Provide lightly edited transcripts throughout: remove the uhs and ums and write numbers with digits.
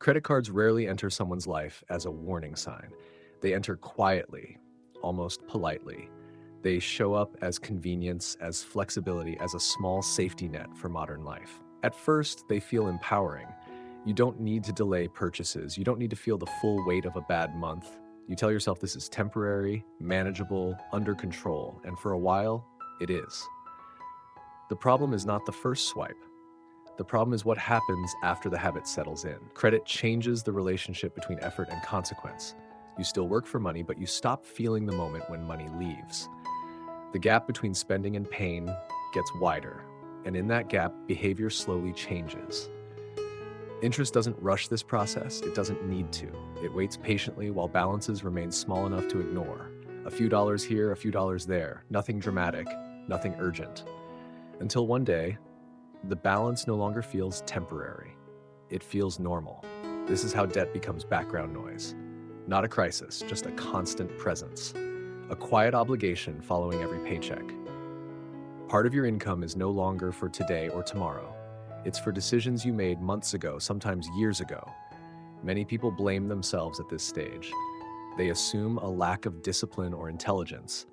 Credit cards rarely enter someone's life as a warning sign. They enter quietly, almost politely. They show up as convenience, as flexibility, as a small safety net for modern life. At first, they feel empowering. You don't need to delay purchases. You don't need to feel the full weight of a bad month. You tell yourself this is temporary, manageable, under control, and for a while, it is. The problem is not the first swipe. The problem is what happens after the habit settles in. Credit changes the relationship between effort and consequence. You still work for money, but you stop feeling the moment when money leaves. The gap between spending and pain gets wider, and in that gap, behavior slowly changes. Interest doesn't rush this process, it doesn't need to. It waits patiently while balances remain small enough to ignore. A few dollars here, a few dollars there, nothing dramatic, nothing urgent. Until one day, the balance no longer feels temporary. It feels normal. This is how debt becomes background noise. Not a crisis, just a constant presence. A quiet obligation following every paycheck. Part of your income is no longer for today or tomorrow. It's for decisions you made months ago, sometimes years ago. Many people blame themselves at this stage. They assume a lack of discipline or intelligence.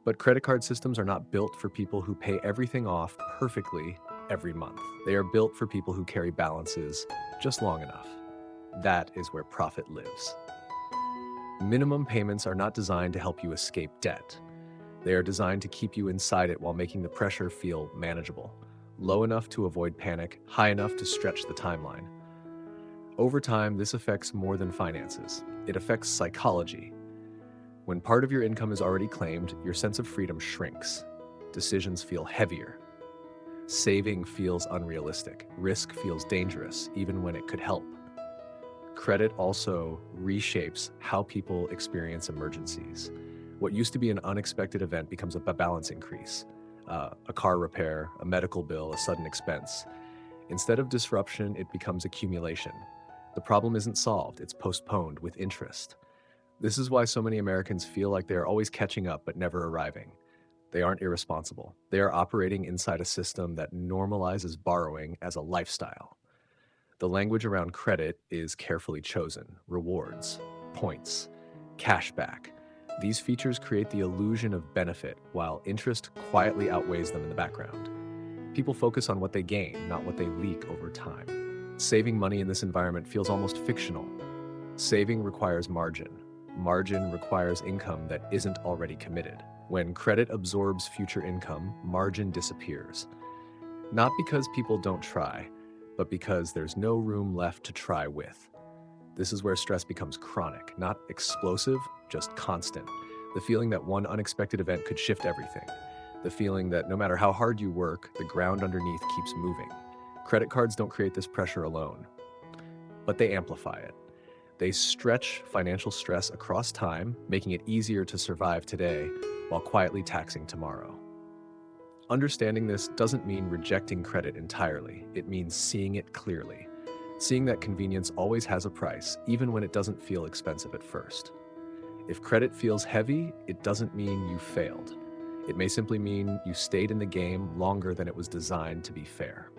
But credit card systems are not built for people who pay everything off perfectly every month. They are built for people who carry balances just long enough. That is where profit lives. Minimum payments are not designed to help you escape debt. They are designed to keep you inside it while making the pressure feel manageable. Low enough to avoid panic, high enough to stretch the timeline. Over time, this affects more than finances. It affects psychology. When part of your income is already claimed, your sense of freedom shrinks. Decisions feel heavier. Saving feels unrealistic. Risk feels dangerous, even when it could help. Credit also reshapes how people experience emergencies. What used to be an unexpected event becomes a balance increase. A car repair, a medical bill, a sudden expense. Instead of disruption, it becomes accumulation. The problem isn't solved, it's postponed with interest. This is why so many Americans feel like they are always catching up but never arriving. They aren't irresponsible. They are operating inside a system that normalizes borrowing as a lifestyle. The language around credit is carefully chosen. Rewards, points, cashback. These features create the illusion of benefit, while interest quietly outweighs them in the background. People focus on what they gain, not what they leak over time. Saving money in this environment feels almost fictional. Saving requires margin. Margin requires income that isn't already committed. When credit absorbs future income, margin disappears. Not because people don't try, but because there's no room left to try with. This is where stress becomes chronic, not explosive, just constant. The feeling that one unexpected event could shift everything. The feeling that no matter how hard you work, the ground underneath keeps moving. Credit cards don't create this pressure alone, but they amplify it. They stretch financial stress across time, making it easier to survive today while quietly taxing tomorrow. Understanding this doesn't mean rejecting credit entirely. It means seeing it clearly. Seeing that convenience always has a price, even when it doesn't feel expensive at first. If credit feels heavy, it doesn't mean you failed. It may simply mean you stayed in the game longer than it was designed to be fair.